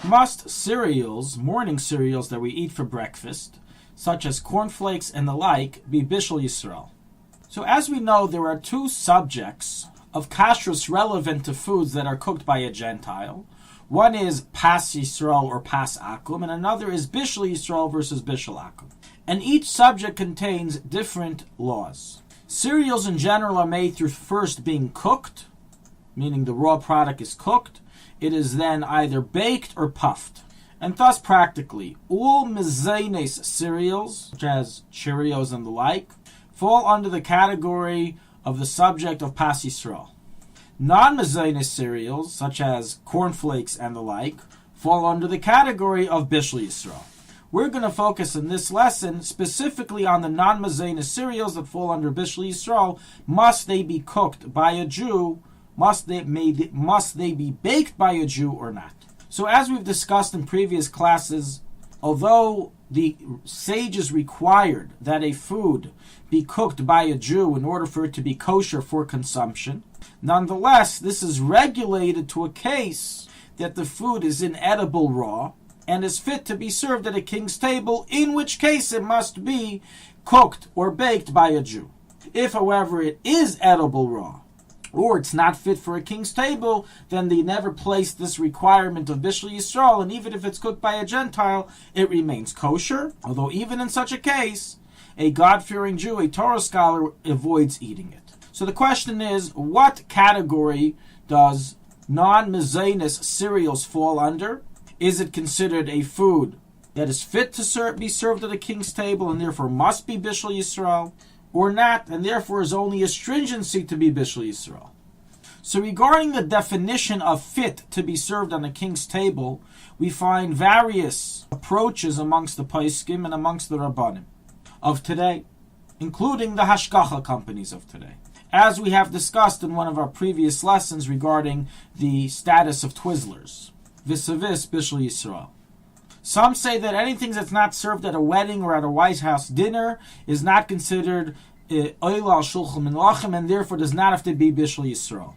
Must cereals, morning cereals that we eat for breakfast, such as cornflakes and the like, be Bishul Yisrael? So as we know, there are two subjects of kashrus relevant to foods that are cooked by a Gentile. One is Pas Yisrael or Pas Akum, and another is Bishul Yisrael versus Bishul Akum. And each subject contains different laws. Cereals in general are made through first being cooked, meaning the raw product is cooked. It is then either baked or puffed. And thus practically, all Mezonos cereals, such as Cheerios and the like, fall under the category of the subject of Pas Yisrael. Non-Mezonos cereals, such as cornflakes and the like, fall under the category of Bishul Yisrael. We're going to focus in this lesson specifically on the non-Mezonos cereals that fall under Bishul Yisrael. Must they be cooked by a Jew? Must they be baked by a Jew or not? So as we've discussed in previous classes, although the sages required that a food be cooked by a Jew in order for it to be kosher for consumption, nonetheless, this is regulated to a case that the food is inedible raw and is fit to be served at a king's table, in which case it must be cooked or baked by a Jew. If, however, it is edible raw, or it's not fit for a king's table, then they never placed this requirement of Bishul Yisrael, and even if it's cooked by a Gentile, it remains kosher, although even in such a case, a God-fearing Jew, a Torah scholar, avoids eating it. So the question is, what category does non-Mezonos cereals fall under? Is it considered a food that is fit to be served at a king's table and therefore must be Bishul Yisrael, or not, and therefore is only a stringency to be Bishul Yisrael? So regarding the definition of fit to be served on a king's table, we find various approaches amongst the Poskim and amongst the Rabbanim of today, including the Hashgacha companies of today, as we have discussed in one of our previous lessons regarding the status of Twizzlers, vis-a-vis Bishul Yisrael. Some say that anything that's not served at a wedding or at a White House dinner is not considered oil al shulchan menachem and therefore does not have to be Bishul Yisrael.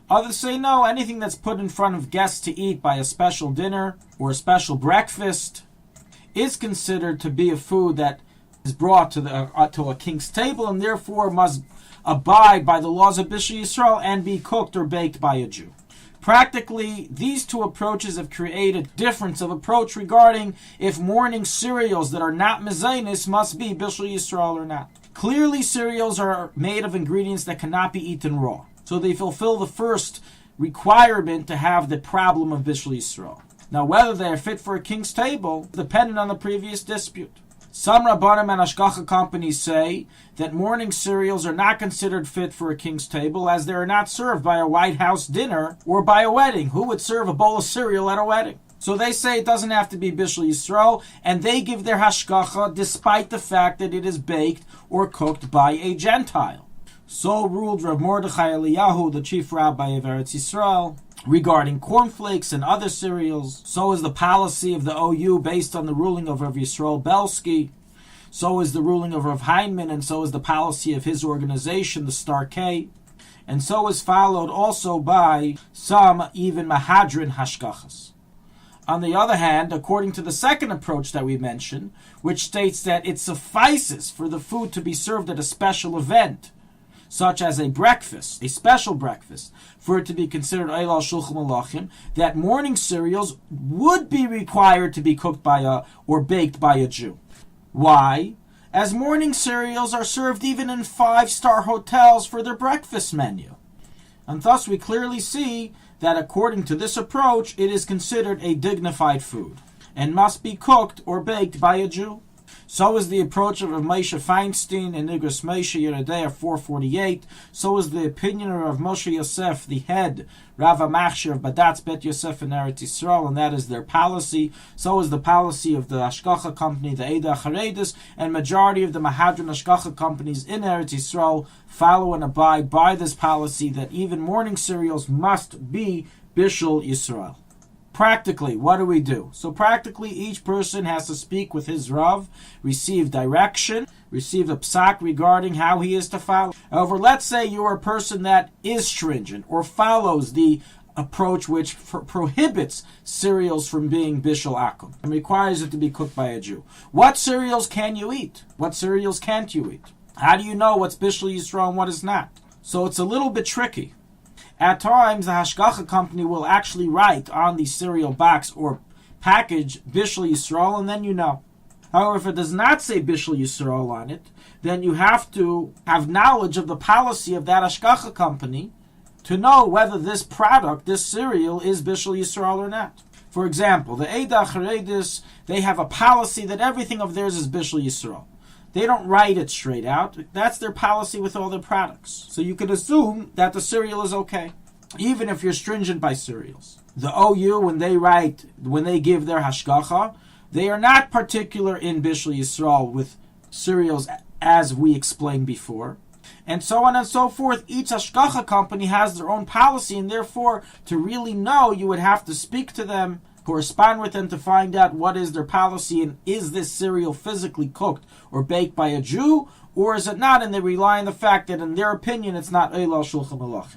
Others say no, anything that's put in front of guests to eat by a special dinner or a special breakfast is considered to be a food that is brought to a king's table and therefore must abide by the laws of Bishul Yisrael and be cooked or baked by a Jew. Practically, these two approaches have created difference of approach regarding if morning cereals that are not Mezonos must be Bishul Yisrael or not. Clearly, cereals are made of ingredients that cannot be eaten raw, so they fulfill the first requirement to have the problem of Bishul Yisrael. Now, whether they are fit for a king's table is dependent on the previous dispute. Some Rabbanim and Hashgacha companies say that morning cereals are not considered fit for a king's table as they are not served by a White House dinner or by a wedding. Who would serve a bowl of cereal at a wedding? So they say it doesn't have to be Bishul Yisrael, and they give their Hashgacha despite the fact that it is baked or cooked by a Gentile. So ruled Rav Mordechai Eliyahu, the chief rabbi of Eretz Yisrael, regarding cornflakes and other cereals. So is the policy of the OU based on the ruling of Rav Yisrael Belsky. So is the ruling of Rav Heinman, and so is the policy of his organization, the Star K. And so is followed also by some even Mahadrin Hashgachas. On the other hand, according to the second approach that we mentioned, which states that it suffices for the food to be served at a special event, such as a breakfast, a special breakfast, for it to be considered oil al shulchan menachem, that morning cereals would be required to be cooked by or baked by a Jew. Why? As morning cereals are served even in 5-star hotels for their breakfast menu. And thus we clearly see that according to this approach, it is considered a dignified food and must be cooked or baked by a Jew. So is the approach of Rav Moshe Feinstein in Nigras Moshe Yeridea 448. So is the opinion of Rav Moshe Yosef, the head Rav HaMachshir of Badatz Bet Yosef in Eretz Yisrael, and that is their policy. So is the policy of the Hashgacha company, the Eida Charedis, and majority of the Mahadran Hashgacha companies in Eretz Yisrael follow and abide by this policy that even morning cereals must be Bishul Yisrael. Practically, what do? So practically, each person has to speak with his Rav, receive direction, receive a psak regarding how he is to follow. However, let's say you are a person that is stringent or follows the approach which prohibits cereals from being bishul akum and requires it to be cooked by a Jew. What cereals can you eat? What cereals can't you eat? How do you know what's bishul Yisrael and what is not? So it's a little bit tricky. At times, the hashgacha company will actually write on the cereal box or package bishul Yisrael, and then you know. However, if it does not say bishul Yisrael on it, then you have to have knowledge of the policy of that hashgacha company to know whether this product, this cereal, is bishul Yisrael or not. For example, the Eidah Charedis, they have a policy that everything of theirs is bishul Yisrael. They don't write it straight out. That's their policy with all their products. So you could assume that the cereal is okay, even if you're stringent by cereals. The OU, when they give their hashgacha, they are not particular in bishul Yisrael with cereals as we explained before. And so on and so forth. Each hashgacha company has their own policy, and therefore, to really know, you would have to speak to them, correspond with them to find out what is their policy, and is this cereal physically cooked or baked by a Jew, or is it not? And they rely on the fact that, in their opinion, it's not Eila Shulchan Aruch.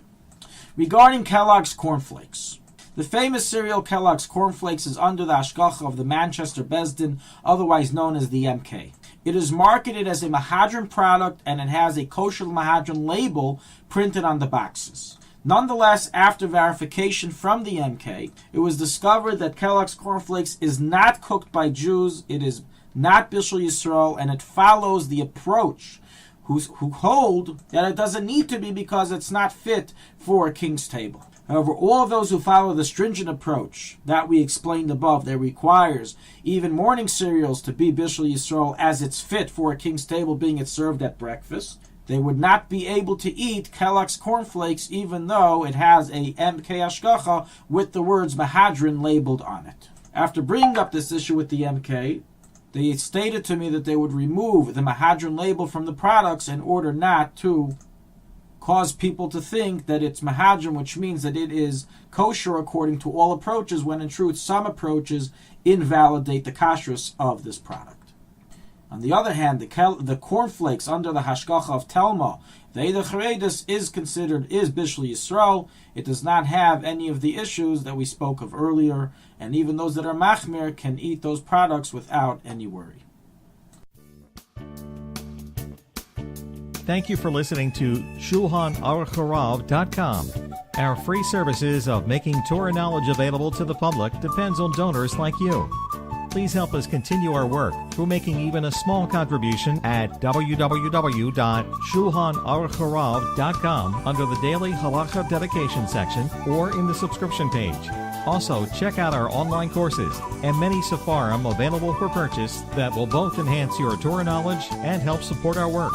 Regarding Kellogg's cornflakes, the famous cereal Kellogg's cornflakes is under the hashgacha of the Manchester Bezdin, otherwise known as the MK. It is marketed as a Mahadran product, and it has a kosher Mahadran label printed on the boxes. Nonetheless, after verification from the MK, it was discovered that Kellogg's cornflakes is not cooked by Jews, it is not bishul Yisrael, and it follows the approach who hold that it doesn't need to be because it's not fit for a king's table. However, all of those who follow the stringent approach that we explained above, that requires even morning cereals to be bishul Yisrael as it's fit for a king's table, being it served at breakfast, they would not be able to eat Kellogg's cornflakes even though it has a MK hashgacha with the words Mahadran labeled on it. After bringing up this issue with the MK, they stated to me that they would remove the Mahadran label from the products in order not to cause people to think that it's Mahadran, which means that it is kosher according to all approaches, when in truth some approaches invalidate the kashrus of this product. On the other hand, the cornflakes under the hashgacha of Telma, the Eidah Charedis, is bishul Yisrael. It does not have any of the issues that we spoke of earlier, and even those that are machmir can eat those products without any worry. Thank you for listening to Shulchanaruchharav.com. Our free services of making Torah knowledge available to the public depends on donors like you. Please help us continue our work through making even a small contribution at www.shulchanaruchharav.com under the Daily Halacha Dedication section or in the subscription page. Also, check out our online courses and many sefarim available for purchase that will both enhance your Torah knowledge and help support our work.